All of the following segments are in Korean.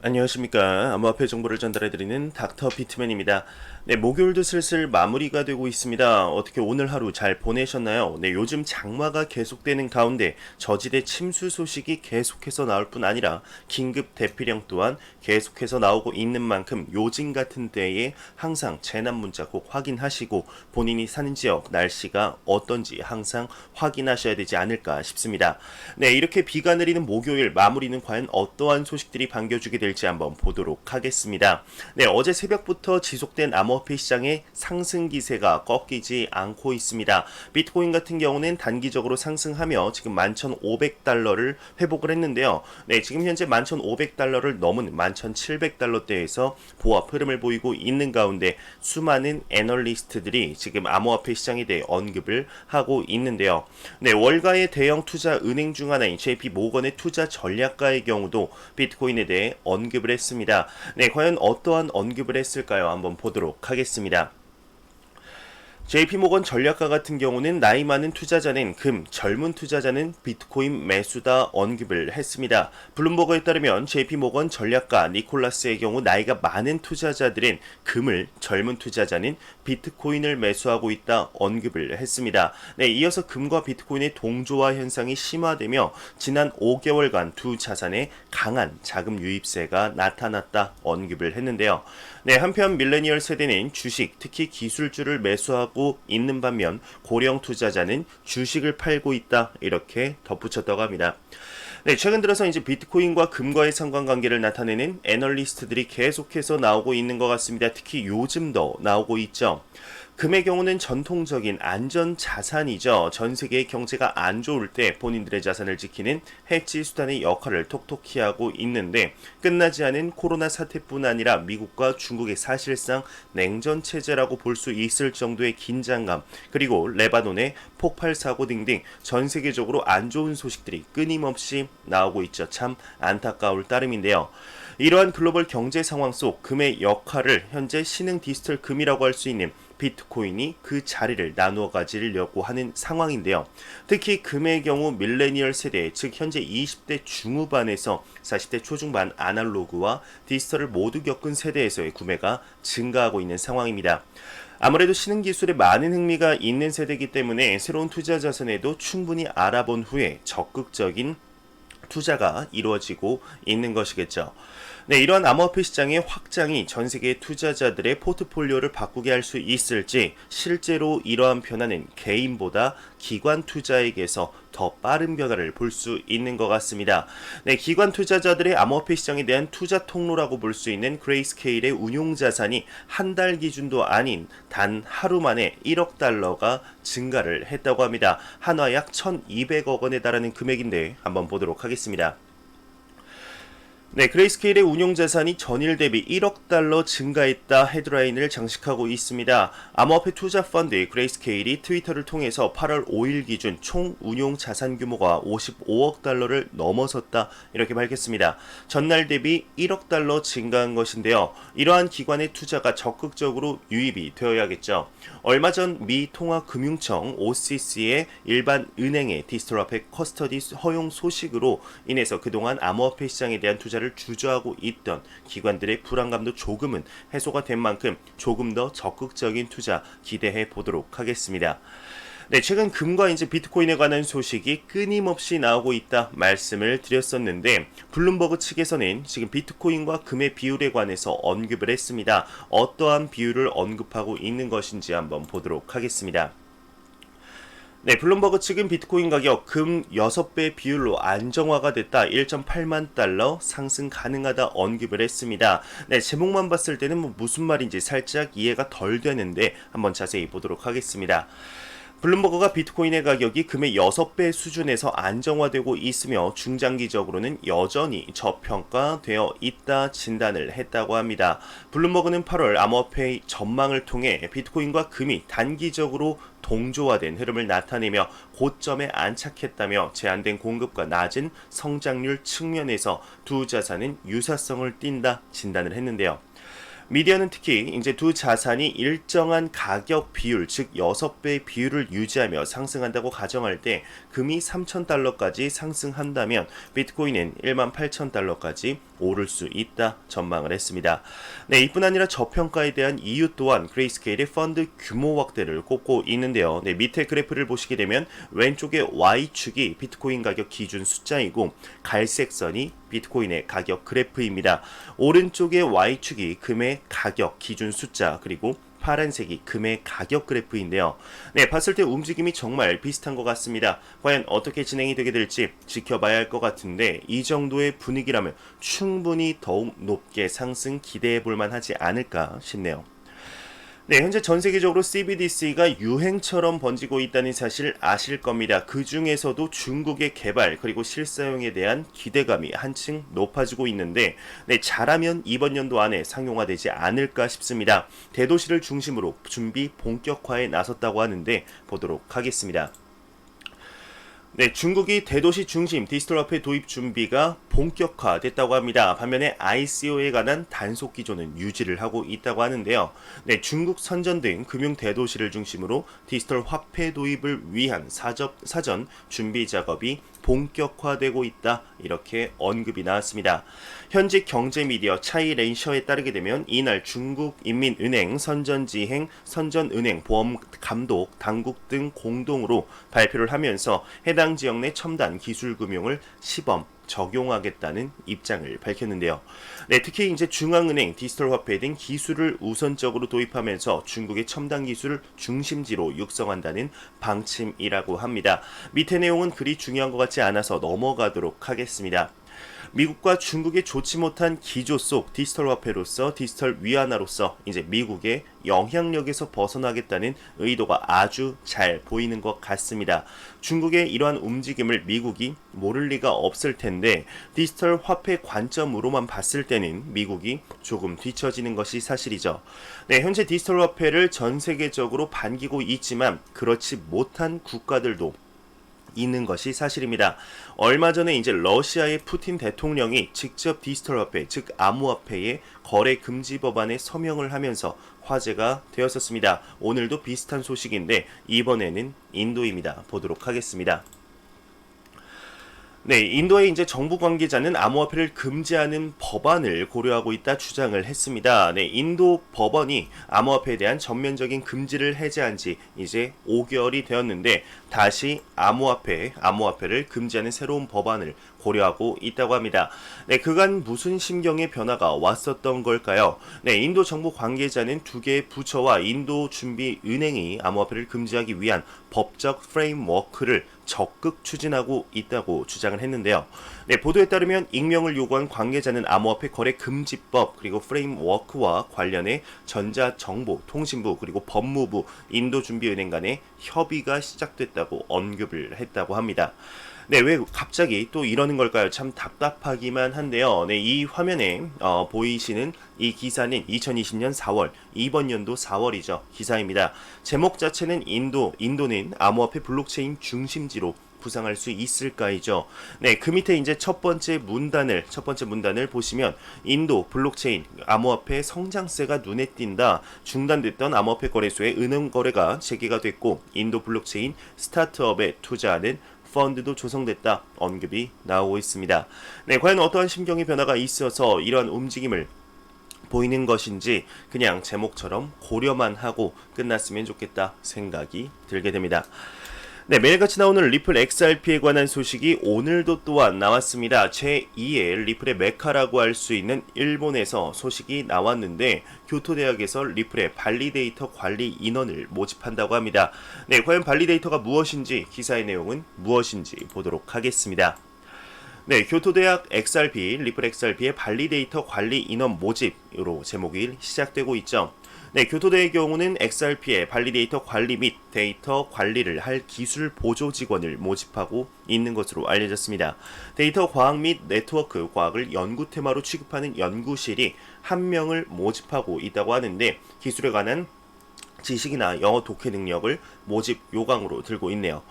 안녕하십니까. 암호화폐 정보를 전달해드리는 닥터 비트맨입니다. 네, 목요일도 슬슬 마무리가 되고 있습니다. 어떻게 오늘 하루 잘 보내셨나요? 네, 요즘 장마가 계속되는 가운데 저지대 침수 소식이 계속해서 나올 뿐 아니라 긴급 대피령 또한 계속해서 나오고 있는 만큼 요즘 같은 때에 항상 재난 문자 꼭 확인하시고 본인이 사는 지역 날씨가 어떤지 항상 확인하셔야 되지 않을까 싶습니다. 네, 이렇게 비가 내리는 목요일 마무리는 과연 어떠한 소식들이 반겨주게 될지 한번 보도록 하겠습니다. 네, 어제 새벽부터 지속된 암호화폐 시장의 상승 기세가 꺾이지 않고 있습니다. 비트코인 같은 경우는 단기적으로 상승하며 지금 11,500달러를 회복을 했는데요. 네, 지금 현재 11,500달러를 넘은 11,700달러대에서 보합 흐름을 보이고 있는 가운데 수많은 애널리스트들이 지금 암호화폐 시장에 대해 언급을 하고 있는데요. 네, 월가의 대형 투자 은행 중 하나인 JP 모건의 투자 전략가의 경우도 비트코인에 대해 언급을 했습니다. 네, 과연 어떠한 언급을 했을까요? 한번 보도록 하겠습니다. JP모건 전략가 같은 경우는 나이 많은 투자자는 금, 젊은 투자자는 비트코인 매수다 언급을 했습니다. 블룸버그에 따르면 JP모건 전략가 니콜라스의 경우 나이가 많은 투자자들은 금을, 젊은 투자자는 비트코인을 매수하고 있다 언급을 했습니다. 네, 이어서 금과 비트코인의 동조화 현상이 심화되며 지난 5개월간 두 자산에 강한 자금 유입세가 나타났다 언급을 했는데요. 네, 한편 밀레니얼 세대는 주식, 특히 기술주를 매수하고 있는 반면 고령 투자자는 주식을 팔고 있다 이렇게 덧붙였다고 합니다. 네, 최근 들어서 이제 비트코인과 금과의 상관관계를 나타내는 애널리스트들이 계속해서 나오고 있는 것 같습니다. 특히 요즘 더 나오고 있죠. 금의 경우는 전통적인 안전 자산이죠. 전 세계의 경제가 안 좋을 때 본인들의 자산을 지키는 해지 수단의 역할을 톡톡히 하고 있는데 끝나지 않은 코로나 사태뿐 아니라 미국과 중국의 사실상 냉전 체제라고 볼 수 있을 정도의 긴장감 그리고 레바논의 폭발 사고 등등 전 세계적으로 안 좋은 소식들이 끊임없이 나오고 있죠. 참 안타까울 따름인데요. 이러한 글로벌 경제 상황 속 금의 역할을 현재 신흥 디지털 금이라고 할 수 있는 비트코인이 그 자리를 나누어 가지려고 하는 상황인데요. 특히 금의 경우 밀레니얼 세대, 즉 현재 20대 중후반에서 40대 초중반 아날로그와 디지털을 모두 겪은 세대에서의 구매가 증가하고 있는 상황입니다. 아무래도 신흥 기술에 많은 흥미가 있는 세대이기 때문에 새로운 투자 자산에도 충분히 알아본 후에 적극적인 투자가 이루어지고 있는 것이겠죠. 네, 이러한 암호화폐 시장의 확장이 전 세계 투자자들의 포트폴리오를 바꾸게 할 수 있을지 실제로 이러한 변화는 개인보다 기관 투자에게서 더 빠른 변화를 볼 수 있는 것 같습니다. 네, 기관 투자자들의 암호화폐 시장에 대한 투자 통로라고 볼 수 있는 그레이스케일의 운용 자산이 한 달 기준도 아닌 단 하루 만에 1억 달러가 증가를 했다고 합니다. 한화 약 1,200억 원에 달하는 금액인데 한번 보도록 하겠습니다. 네, 그레이스케일의 운용 자산이 전일 대비 1억 달러 증가했다 헤드라인을 장식하고 있습니다. 암호화폐 투자 펀드 그레이스케일이 트위터를 통해서 8월 5일 기준 총 운용 자산 규모가 55억 달러를 넘어섰다 이렇게 밝혔습니다. 전날 대비 1억 달러 증가한 것인데요. 이러한 기관의 투자가 적극적으로 유입이 되어야겠죠. 얼마 전 미 통화금융청 OCC의 일반 은행의 디지털 화폐 커스터디 허용 소식으로 인해서 그동안 암호화폐 시장에 대한 투자를 주저하고 있던 기관들의 불안감도 조금은 해소가 된 만큼 조금 더 적극적인 투자 기대해 보도록 하겠습니다. 네, 최근 금과 이제 비트코인에 관한 소식이 끊임없이 나오고 있다 말씀을 드렸었는데 블룸버그 측에서는 지금 비트코인과 금의 비율에 관해서 언급을 했습니다. 어떠한 비율을 언급하고 있는 것인지 한번 보도록 하겠습니다. 네, 블룸버그 측은 비트코인 가격 금 6배 비율로 안정화가 됐다 1.8만 달러 상승 가능하다 언급을 했습니다. 네, 제목만 봤을 때는 무슨 말인지 살짝 이해가 덜 되는데 한번 자세히 보도록 하겠습니다. 블룸버그가 비트코인의 가격이 금의 6배 수준에서 안정화되고 있으며 중장기적으로는 여전히 저평가되어 있다 진단을 했다고 합니다. 블룸버그는 8월 암호화폐 전망을 통해 비트코인과 금이 단기적으로 동조화된 흐름을 나타내며 고점에 안착했다며 제한된 공급과 낮은 성장률 측면에서 두 자산은 유사성을 띈다 진단을 했는데요. 미디어는 특히 이제 두 자산이 일정한 가격 비율, 즉 6배의 비율을 유지하며 상승한다고 가정할 때 금이 3,000달러까지 상승한다면 비트코인은 18,000달러까지 오를 수 있다 전망을 했습니다. 네, 이뿐 아니라 저평가에 대한 이유 또한 그레이스케일의 펀드 규모 확대를 꼽고 있는데요. 네, 밑에 그래프를 보시게 되면 왼쪽의 Y축이 비트코인 가격 기준 숫자이고 갈색 선이 비트코인의 가격 그래프입니다. 오른쪽의 Y축이 금의 가격 기준 숫자 그리고 파란색이 금의 가격 그래프인데요. 네, 봤을 때 움직임이 정말 비슷한 것 같습니다. 과연 어떻게 진행이 되게 될지 지켜봐야 할 것 같은데 이 정도의 분위기라면 충분히 더욱 높게 상승 기대해 볼 만하지 않을까 싶네요. 네, 현재 전 세계적으로 CBDC가 유행처럼 번지고 있다는 사실 아실 겁니다. 그 중에서도 중국의 개발 그리고 실사용에 대한 기대감이 한층 높아지고 있는데 네, 잘하면 이번 연도 안에 상용화되지 않을까 싶습니다. 대도시를 중심으로 준비 본격화에 나섰다고 하는데 보도록 하겠습니다. 네, 중국이 대도시 중심 디지털 화폐 도입 준비가 본격화됐다고 합니다. 반면에 ICO에 관한 단속 기조는 유지를 하고 있다고 하는데요. 네, 중국 선전 등 금융 대도시를 중심으로 디지털 화폐 도입을 위한 사전 준비 작업이 본격화되고 있다. 이렇게 언급이 나왔습니다. 현지 경제 미디어 차이렌셔에 따르게 되면 이날 중국인민은행 선전지행 선전은행 보험감독 당국 등 공동으로 발표를 하면서 해당 지역 내 첨단 기술금융을 시범 적용하겠다는 입장을 밝혔는데요. 네, 특히 이제 중앙은행, 디지털 화폐 등 기술을 우선적으로 도입하면서 중국의 첨단 기술을 중심지로 육성한다는 방침이라고 합니다. 밑에 내용은 그리 중요한 것 같지 않아서 넘어가도록 하겠습니다. 미국과 중국의 좋지 못한 기조 속 디지털 화폐로서 디지털 위안화로서 이제 미국의 영향력에서 벗어나겠다는 의도가 아주 잘 보이는 것 같습니다. 중국의 이러한 움직임을 미국이 모를 리가 없을 텐데 디지털 화폐 관점으로만 봤을 때는 미국이 조금 뒤처지는 것이 사실이죠. 네, 현재 디지털 화폐를 전 세계적으로 반기고 있지만 그렇지 못한 국가들도 있는 것이 사실입니다. 얼마 전에 이제 러시아의 푸틴 대통령이 직접 디지털 화폐, 즉 암호화폐의 거래 금지 법안에 서명을 하면서 화제가 되었었습니다. 오늘도 비슷한 소식인데 이번에는 인도입니다. 보도록 하겠습니다. 네, 인도의 이제 정부 관계자는 암호화폐를 금지하는 법안을 고려하고 있다 주장을 했습니다. 네, 인도 법원이 암호화폐에 대한 전면적인 금지를 해제한 지 이제 5개월이 되었는데 다시 암호화폐를 금지하는 새로운 법안을 고려하고 있다고 합니다. 네, 그간 무슨 심경의 변화가 왔었던 걸까요? 네, 인도 정부 관계자는 두 개의 부처와 인도 준비 은행이 암호화폐를 금지하기 위한 법적 프레임워크를 적극 추진하고 있다고 주장을 했는데요. 네, 보도에 따르면 익명을 요구한 관계자는 암호화폐 거래 금지법 그리고 프레임워크와 관련해 전자정보통신부 그리고 법무부 인도준비은행 간의 협의가 시작됐다고 언급을 했다고 합니다. 네, 왜 갑자기 또 이러는 걸까요? 참 답답하기만 한데요. 네, 이 화면에 보이시는 이 기사는 2020년 4월, 이번 연도 4월이죠. 기사입니다. 제목 자체는 인도는 암호화폐 블록체인 중심지로 부상할 수 있을까이죠. 네, 그 밑에 이제 첫 번째 문단을 보시면 인도 블록체인 암호화폐 성장세가 눈에 띈다. 중단됐던 암호화폐 거래소의 은행 거래가 재개가 됐고 인도 블록체인 스타트업에 투자하는 펀드도 조성됐다 언급이 나오고 있습니다. 네, 과연 어떠한 심경의 변화가 있어서 이러한 움직임을 보이는 것인지 그냥 제목처럼 고려만 하고 끝났으면 좋겠다 생각이 들게 됩니다. 네, 매일같이 나오는 리플 XRP에 관한 소식이 오늘도 또한 나왔습니다. 제2의 리플의 메카라고 할 수 있는 일본에서 소식이 나왔는데 교토대학에서 리플의 발리데이터 관리 인원을 모집한다고 합니다. 네, 과연 발리데이터가 무엇인지 기사의 내용은 무엇인지 보도록 하겠습니다. 네, 교토대학 리플 XRP의 발리데이터 관리 인원 모집으로 제목이 시작되고 있죠. 네, 교토대의 경우는 XRP의 발리데이터 관리 및 데이터 관리를 할 기술 보조 직원을 모집하고 있는 것으로 알려졌습니다. 데이터 과학 및 네트워크 과학을 연구 테마로 취급하는 연구실이 한 명을 모집하고 있다고 하는데 기술에 관한 지식이나 영어 독해 능력을 모집 요강으로 들고 있네요.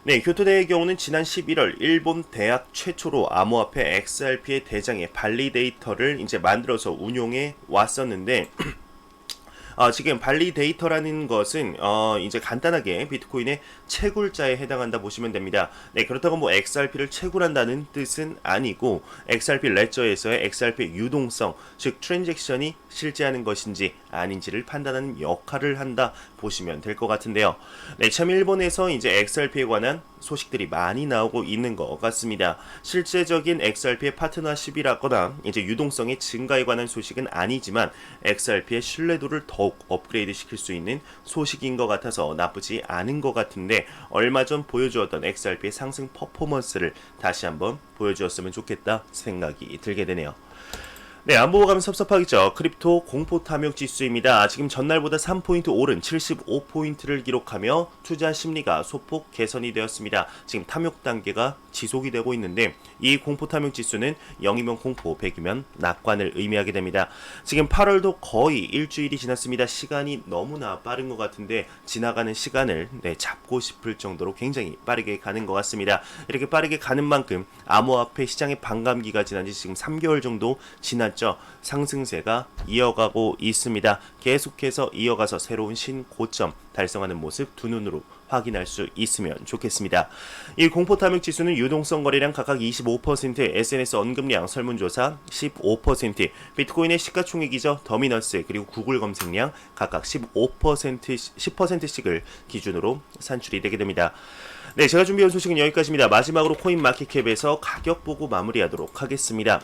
네, 교토대의 경우는 지난 11월 일본 대학 최초로 암호화폐 XRP의 대장의 발리데이터를 이제 만들어서 운용해 왔었는데 지금 발리데이터라는 것은 이제 간단하게 비트코인의 채굴자에 해당한다 보시면 됩니다. 네, 그렇다고 뭐 XRP를 채굴한다는 뜻은 아니고 XRP 레저에서의 XRP의 유동성, 즉 트랜잭션이 실제하는 것인지 아닌지를 판단하는 역할을 한다 보시면 될 것 같은데요. 네, 참 일본에서 이제 XRP에 관한 소식들이 많이 나오고 있는 것 같습니다. 실제적인 XRP의 파트너십이라거나 이제 유동성의 증가에 관한 소식은 아니지만 XRP의 신뢰도를 더욱 업그레이드 시킬 수 있는 소식인 것 같아서 나쁘지 않은 것 같은데, 얼마 전 보여주었던 XRP의 상승 퍼포먼스를 다시 한번 보여주었으면 좋겠다 생각이 들게 되네요. 네, 안 보고 가면 섭섭하겠죠. 크립토 공포 탐욕 지수입니다. 지금 전날보다 3포인트 오른 75포인트를 기록하며 투자 심리가 소폭 개선이 되었습니다. 지금 탐욕 단계가 지속이 되고 있는데, 이 공포 탐욕 지수는 0이면 공포, 100이면 낙관을 의미하게 됩니다. 지금 8월도 거의 일주일이 지났습니다. 시간이 너무나 빠른 것 같은데 지나가는 시간을 잡고 싶을 정도로 굉장히 빠르게 가는 것 같습니다. 이렇게 빠르게 가는 만큼 암호화폐 시장의 반감기가 지난 지 지금 3개월 정도 지났죠. 상승세가 이어가고 있습니다. 계속해서 이어가서 새로운 신고점 달성하는 모습 두 눈으로 확인할 수 있으면 좋겠습니다. 이 공포탐욕 지수는 유동성 거래량 각각 25%, SNS 언급량 설문조사 15%, 비트코인의 시가총액이죠. 더미너스 그리고 구글 검색량 각각 10%씩을 기준으로 산출이 되게 됩니다. 네, 제가 준비한 소식은 여기까지입니다. 마지막으로 코인마켓캡에서 가격 보고 마무리하도록 하겠습니다.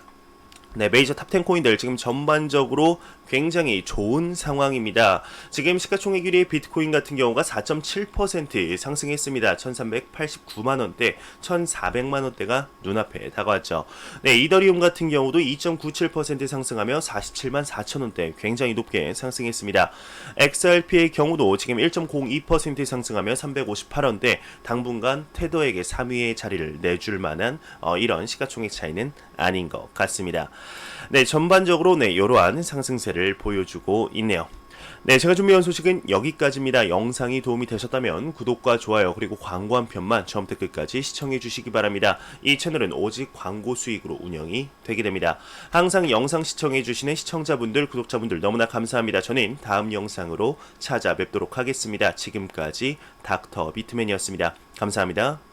네, 메이저 탑10 코인들 지금 전반적으로 굉장히 좋은 상황입니다. 지금 시가총액 1위의 비트코인 같은 경우가 4.7% 상승했습니다. 1389만원대, 1400만원대가 눈앞에 다가왔죠. 네, 이더리움 같은 경우도 2.97% 상승하며 47만 4천원대 굉장히 높게 상승했습니다. XRP의 경우도 지금 1.02% 상승하며 358원대, 당분간 테더에게 3위의 자리를 내줄 만한 이런 시가총액 차이는 아닌 것 같습니다. 네, 전반적으로 이러한 상승세를 보여주고 있네요. 네, 제가 준비한 소식은 여기까지입니다. 영상이 도움이 되셨다면 구독과 좋아요 그리고 광고 한 편만 처음부터 끝까지 시청해 주시기 바랍니다. 이 채널은 오직 광고 수익으로 운영이 되게 됩니다. 항상 영상 시청해 주시는 시청자분들, 구독자분들 너무나 감사합니다. 저는 다음 영상으로 찾아뵙도록 하겠습니다. 지금까지 닥터 비트맨이었습니다. 감사합니다.